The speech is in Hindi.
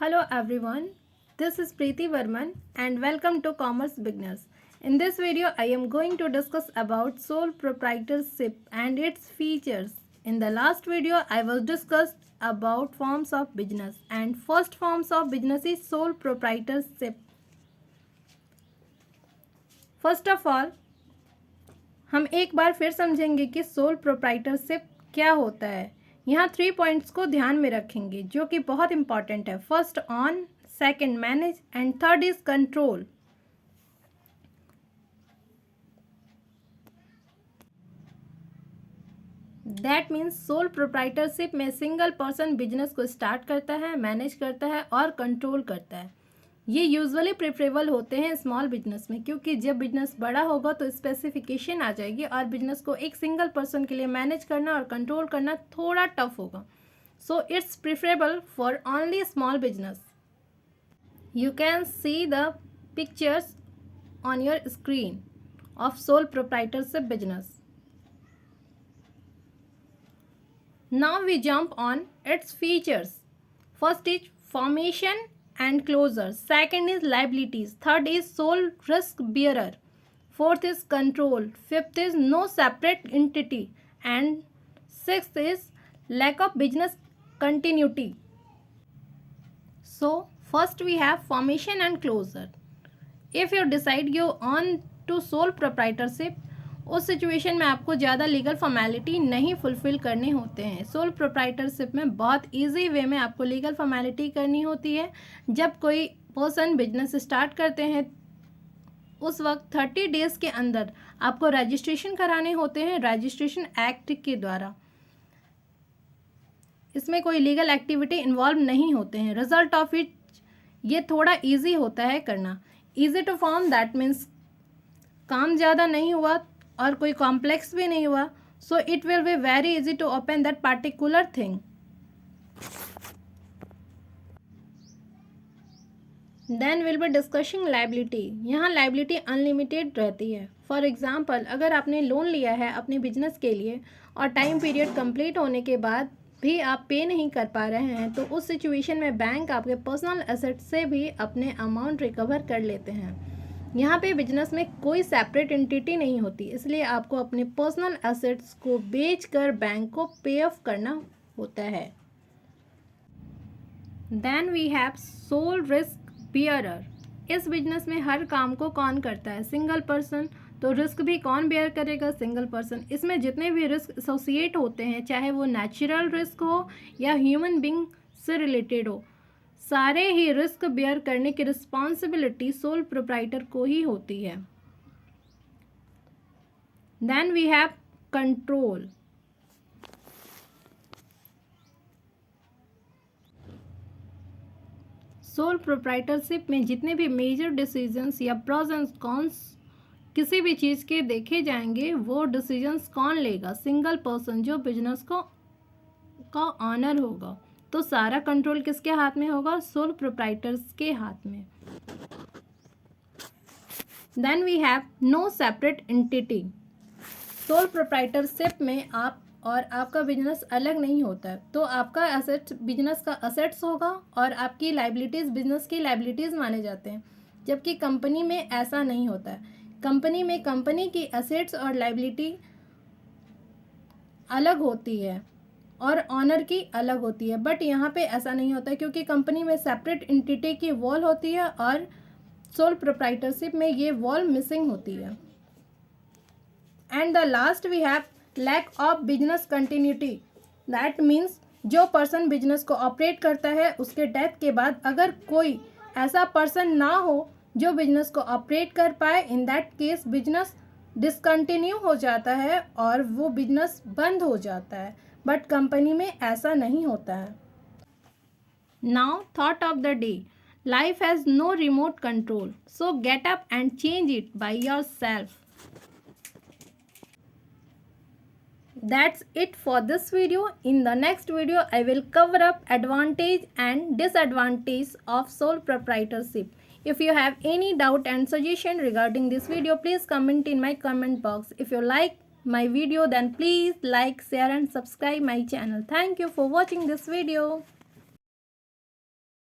Hello everyone, this is Preeti Varman and welcome to Commerce Beginners. In this video, I am going to discuss about sole proprietorship and its features. In the last video, I was discussed about forms of business and first forms of business is sole proprietorship. First of all, हम एक बार फिर समझेंगे कि सोल प्रोप्राइटरशिप क्या होता है। यहाँ 3 पॉइंट्स को ध्यान में रखेंगे जो कि बहुत इंपॉर्टेंट है। First on, second manage and third is control. That means soul proprietorship में सिंगल पर्सन बिजनेस को स्टार्ट करता है, मैनेज करता है और कंट्रोल करता है। ये यूजुअली प्रेफरेबल होते हैं स्मॉल बिजनेस में, क्योंकि जब बिजनेस बड़ा होगा तो स्पेसिफिकेशन आ जाएगी और बिजनेस को एक सिंगल पर्सन के लिए मैनेज करना और कंट्रोल करना थोड़ा टफ होगा। So it's preferable for only small business. You can see the pictures on your screen of sole proprietorship business. Now we jump on its features. First is formation and closure, second is liabilities, third is sole risk bearer, fourth is control, fifth is no separate entity, and sixth is lack of business continuity. So first we have formation and closure. If you decide you on to sole proprietorship, उस सिचुएशन में आपको ज़्यादा लीगल फॉर्मेलिटी नहीं फुलफ़िल करने होते हैं। सोल प्रोप्राइटरशिप में बहुत इजी वे में आपको लीगल फॉर्मेलिटी करनी होती है। जब कोई पर्सन बिजनेस स्टार्ट करते हैं उस वक्त 30 डेज़ के अंदर आपको रजिस्ट्रेशन कराने होते हैं रजिस्ट्रेशन एक्ट के द्वारा। इसमें कोई लीगल एक्टिविटी इन्वॉल्व नहीं होते हैं। रिजल्ट ऑफ इट ये थोड़ा ईजी होता है करना। Easy to form, that means काम ज़्यादा नहीं हुआ और कोई कॉम्प्लेक्स भी नहीं हुआ। So it will be very easy to open that particular thing. Then will be discussing liability. यहाँ लाइबिलिटी अनलिमिटेड रहती है। फॉर एग्जाम्पल, अगर आपने लोन लिया है अपने बिजनेस के लिए और टाइम पीरियड कंप्लीट होने के बाद भी आप पे नहीं कर पा रहे हैं, तो उस सिचुएशन में बैंक आपके पर्सनल एसेट से भी अपने अमाउंट रिकवर कर लेते हैं। यहाँ पे बिजनेस में कोई सेपरेट एंटिटी नहीं होती, इसलिए आपको अपने पर्सनल एसेट्स को बेचकर बैंक को पे ऑफ करना होता है। Then we have sole risk bearer. इस बिजनेस में हर काम को कौन करता है? Single person. तो रिस्क भी कौन बेयर करेगा? Single person. इसमें जितने भी रिस्क एसोसिएट होते हैं, चाहे वो नेचुरल रिस्क हो या ह्यूमन बींग से रिलेटेड हो, सारे ही रिस्क बेयर करने की रिस्पॉन्सिबिलिटी सोल प्रोप्राइटर को ही होती है। Then we have control. Sole proprietorship में जितने भी मेजर डिसीजंस या प्रोस एंड कॉन्स किसी भी चीज़ के देखे जाएंगे, वो डिसीजंस कौन लेगा? सिंगल पर्सन, जो बिजनेस का ऑनर होगा। तो सारा कंट्रोल किसके हाथ में होगा? सोल प्रोप्राइटर्स के हाथ में। Then we have no separate entity. Sole proprietorship में आप और आपका बिजनेस अलग नहीं होता है। तो आपका एसेट बिजनेस का असेट्स होगा और आपकी लाइबिलिटीज़ बिजनेस की लाइबिलिटीज़ माने जाते हैं, जबकि कंपनी में ऐसा नहीं होता है। कंपनी में कंपनी की एसेट्स और लाइबिलिटी अलग होती है और ऑनर की अलग होती है, बट यहाँ पे ऐसा नहीं होता है, क्योंकि कंपनी में सेपरेट एंटिटी की वॉल होती है और सोल प्रोप्राइटरशिप में ये वॉल मिसिंग होती है। And the last we have lack of business continuity. That means जो पर्सन बिजनेस को ऑपरेट करता है, उसके डेथ के बाद अगर कोई ऐसा पर्सन ना हो जो बिजनेस को ऑपरेट कर पाए, in that case business discontinue हो जाता है और वो बिजनेस बंद हो जाता है, बट कंपनी में ऐसा नहीं होता है। Now thought of the day. Life has know remote control, so get up and change it by your self. That's it for this video. In the next video, I will cover up advantage and disadvantage of sole proprietorship. If you have any doubt and suggestion regarding this video, please comment in my comment box. If you like my video, then please like, share and subscribe my channel. Thank you for watching this video.